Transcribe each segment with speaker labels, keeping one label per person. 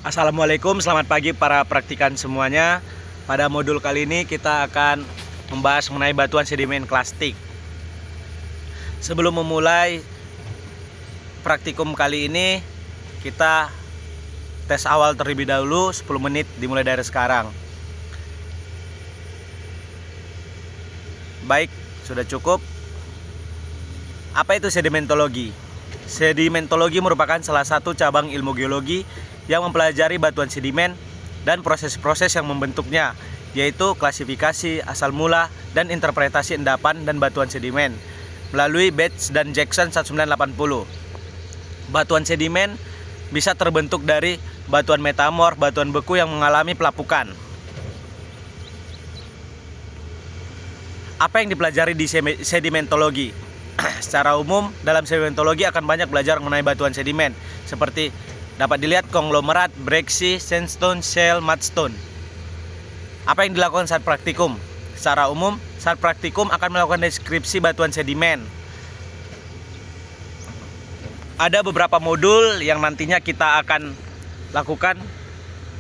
Speaker 1: Assalamualaikum, selamat pagi para praktikan semuanya. Pada modul kali ini kita akan membahas mengenai batuan sedimen klastik. Sebelum memulai praktikum kali ini, kita tes awal terlebih dahulu 10 menit dimulai dari sekarang. Baik, sudah cukup. Apa itu sedimentologi? Sedimentologi merupakan salah satu cabang ilmu geologi yang mempelajari batuan sedimen dan proses-proses yang membentuknya, yaitu klasifikasi, asal mula, dan interpretasi endapan dan batuan sedimen melalui Bates dan Jackson 1980. Batuan sedimen bisa terbentuk dari batuan metamorf, batuan beku yang mengalami pelapukan. Apa yang dipelajari di sedimentologi? Secara umum, dalam sedimentologi akan banyak belajar mengenai batuan sedimen, seperti dapat dilihat konglomerat, breksi, sandstone, shale, mudstone. Apa yang dilakukan saat praktikum? Secara umum, saat praktikum akan melakukan deskripsi batuan sedimen. Ada beberapa modul yang nantinya kita akan lakukan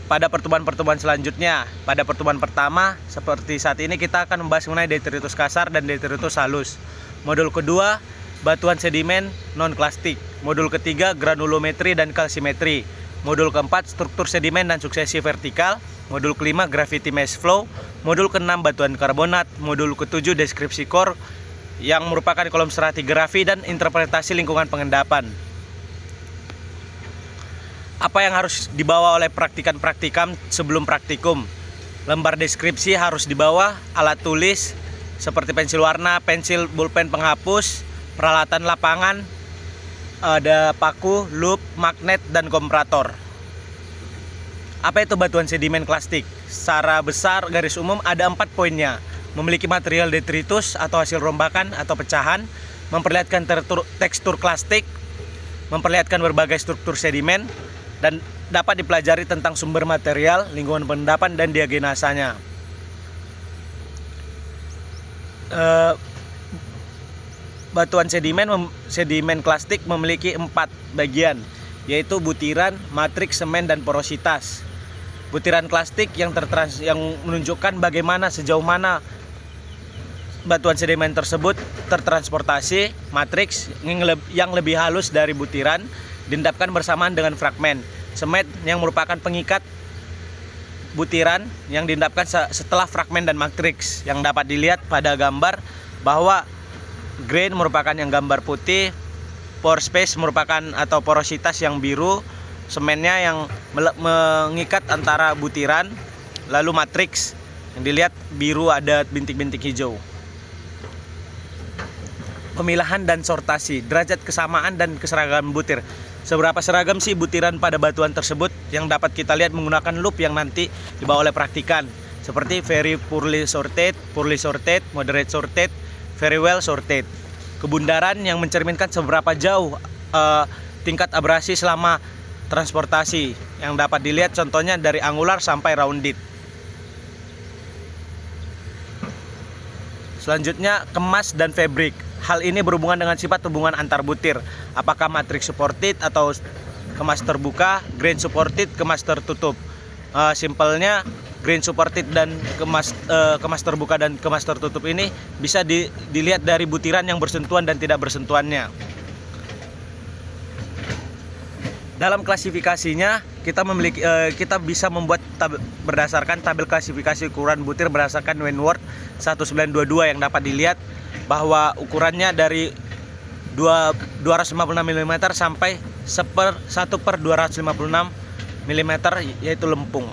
Speaker 1: pada pertemuan-pertemuan selanjutnya. Pada pertemuan pertama, seperti saat ini, kita akan membahas mengenai detritus kasar dan detritus halus. Modul kedua, batuan sedimen non-klastik. Modul ketiga, granulometri dan kalsimetri. Modul keempat, struktur sedimen dan suksesi vertikal. Modul kelima, gravity mass flow. Modul keenam, batuan karbonat. Modul ketujuh, deskripsi core yang merupakan kolom stratigrafi dan interpretasi lingkungan pengendapan. Apa yang harus dibawa oleh praktikan-praktikan sebelum praktikum? Lembar deskripsi harus dibawa, alat tulis seperti pensil warna, pensil, pulpen penghapus, peralatan lapangan, ada paku, loop, magnet, dan komparator. Apa itu batuan sedimen klastik? Secara besar garis umum ada 4 poinnya. Memiliki material detritus atau hasil rombakan atau pecahan, memperlihatkan tekstur klastik, memperlihatkan berbagai struktur sedimen, dan dapat dipelajari tentang sumber material, lingkungan pengendapan, dan diagenasanya. Batuan sedimen klastik memiliki 4 bagian, yaitu butiran, matriks, semen, dan porositas. Butiran klastik yang menunjukkan bagaimana sejauh mana batuan sedimen tersebut tertransportasi. Matriks yang lebih halus dari butiran diendapkan bersamaan dengan fragmen. Semen yang merupakan pengikat butiran yang diendapkan setelah fragmen dan matriks, yang dapat dilihat pada gambar bahwa grain merupakan yang gambar putih, pore space merupakan atau porositas yang biru, semennya yang mengikat antara butiran, lalu matriks yang dilihat biru ada bintik-bintik hijau. Pemilahan dan sortasi, derajat kesamaan dan keseragaman butir. Seberapa seragam sih butiran pada batuan tersebut, yang dapat kita lihat menggunakan loop yang nanti dibawa oleh praktikan, seperti very poorly sorted, moderate sorted, very well sorted. Kebundaran yang mencerminkan seberapa jauh tingkat abrasi selama transportasi, yang dapat dilihat contohnya dari angular sampai rounded. Selanjutnya, kemas dan fabrik. Hal ini berhubungan dengan sifat hubungan antar butir, apakah matriks supported atau kemas terbuka, grain supported, kemas tertutup. Simpelnya, grain supported dan kemas terbuka dan kemas tertutup ini bisa dilihat dari butiran yang bersentuhan dan tidak bersentuhannya. Dalam klasifikasinya, kita bisa membuat berdasarkan tabel klasifikasi ukuran butir berdasarkan Wentworth 1922, yang dapat dilihat bahwa ukurannya dari 256 mm sampai 1/256 mm, yaitu lempung.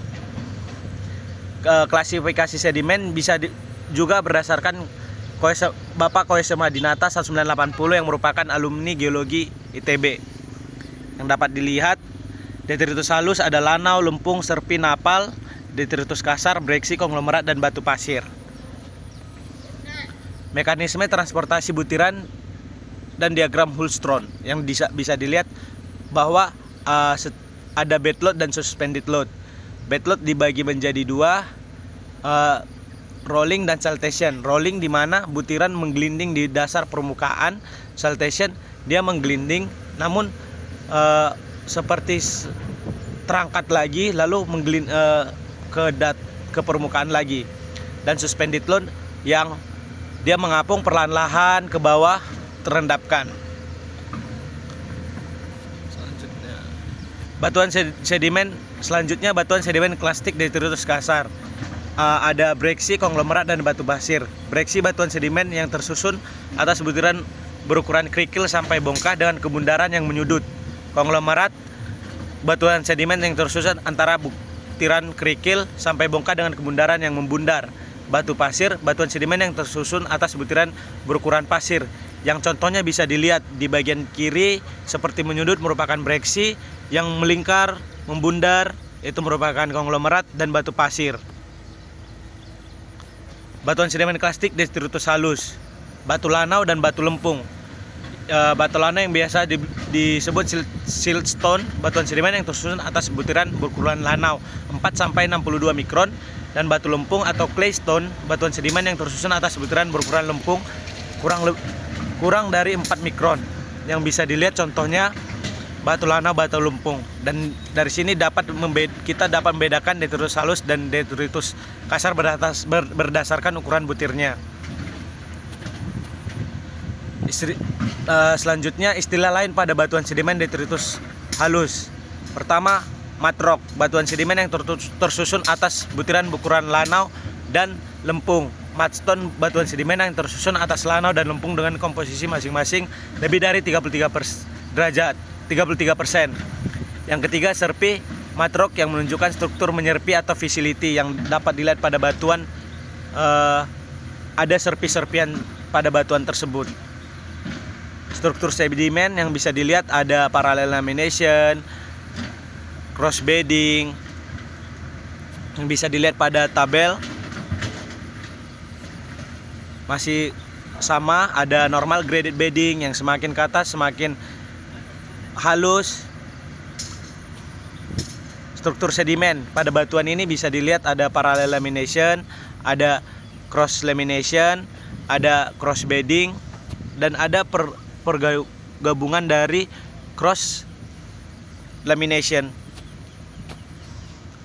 Speaker 1: Klasifikasi sedimen bisa juga berdasarkan Bapak Koesema Dinata 1980 yang merupakan alumni geologi ITB. Yang dapat dilihat, detritus halus ada lanau, lempung, serpin, napal, detritus kasar, breksi, konglomerat, dan batu pasir. Mekanisme transportasi butiran dan diagram Hulstron yang bisa dilihat bahwa ada bed load dan suspended load. Bed load dibagi menjadi 2, rolling dan saltation. Rolling di mana butiran menggelinding di dasar permukaan, saltation dia menggelinding namun seperti terangkat lagi lalu ke permukaan lagi. Dan suspended load yang dia mengapung perlahan-lahan ke bawah, terendapkan. Selanjutnya batuan sedimen klastik detritus kasar. Ada breksi, konglomerat, dan batu pasir. Breksi batuan sedimen yang tersusun atas butiran berukuran kerikil sampai bongkah dengan kebundaran yang menyudut. Konglomerat batuan sedimen yang tersusun antara butiran kerikil sampai bongkah dengan kebundaran yang membundar. Batu pasir, batuan sedimen yang tersusun atas butiran berukuran pasir. Yang contohnya bisa dilihat di bagian kiri seperti menyudut merupakan breksi, yang melingkar, membundar itu merupakan konglomerat dan batu pasir. Batuan sedimen klastik detritus halus, batu lanau dan batu lempung. Batu lanau yang biasa disebut siltstone, batuan sedimen yang tersusun atas butiran berukuran lanau 4-62 mikron, dan batu lempung atau claystone, batuan sedimen yang tersusun atas butiran berukuran lempung kurang dari 4 mikron. Yang bisa dilihat contohnya batu lanau, batu lempung. Dan dari sini kita dapat membedakan detritus halus dan detritus kasar berdasarkan ukuran butirnya. Selanjutnya istilah lain pada batuan sedimen detritus halus. Pertama, matrok, batuan sedimen yang tersusun atas butiran berukuran lanau dan lempung. Mudstone, batuan sedimen yang tersusun atas lanau dan lempung dengan komposisi masing-masing lebih dari 33%. Yang ketiga, serpi, matrok yang menunjukkan struktur menyerpi atau facility yang dapat dilihat pada batuan, ada serpi-serpian pada batuan tersebut. Struktur sedimen yang bisa dilihat ada parallel lamination, cross bedding yang bisa dilihat pada tabel. Masih sama, ada normal graded bedding yang semakin ke atas semakin halus. Struktur sedimen pada batuan ini bisa dilihat ada parallel lamination, ada cross lamination, ada cross bedding, dan ada pergabungan dari cross lamination.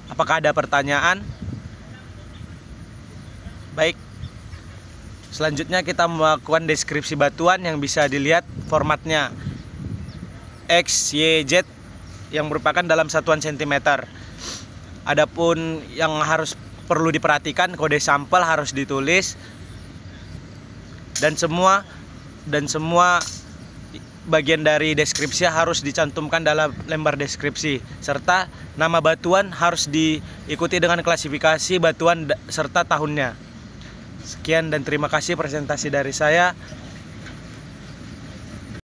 Speaker 1: Apakah ada pertanyaan? Baik. Selanjutnya kita melakukan deskripsi batuan yang bisa dilihat formatnya X, Y, Z yang merupakan dalam satuan sentimeter. Adapun yang perlu diperhatikan, kode sampel harus ditulis dan semua bagian dari deskripsi harus dicantumkan dalam lembar deskripsi, serta nama batuan harus diikuti dengan klasifikasi batuan serta tahunnya. Sekian dan terima kasih presentasi dari saya.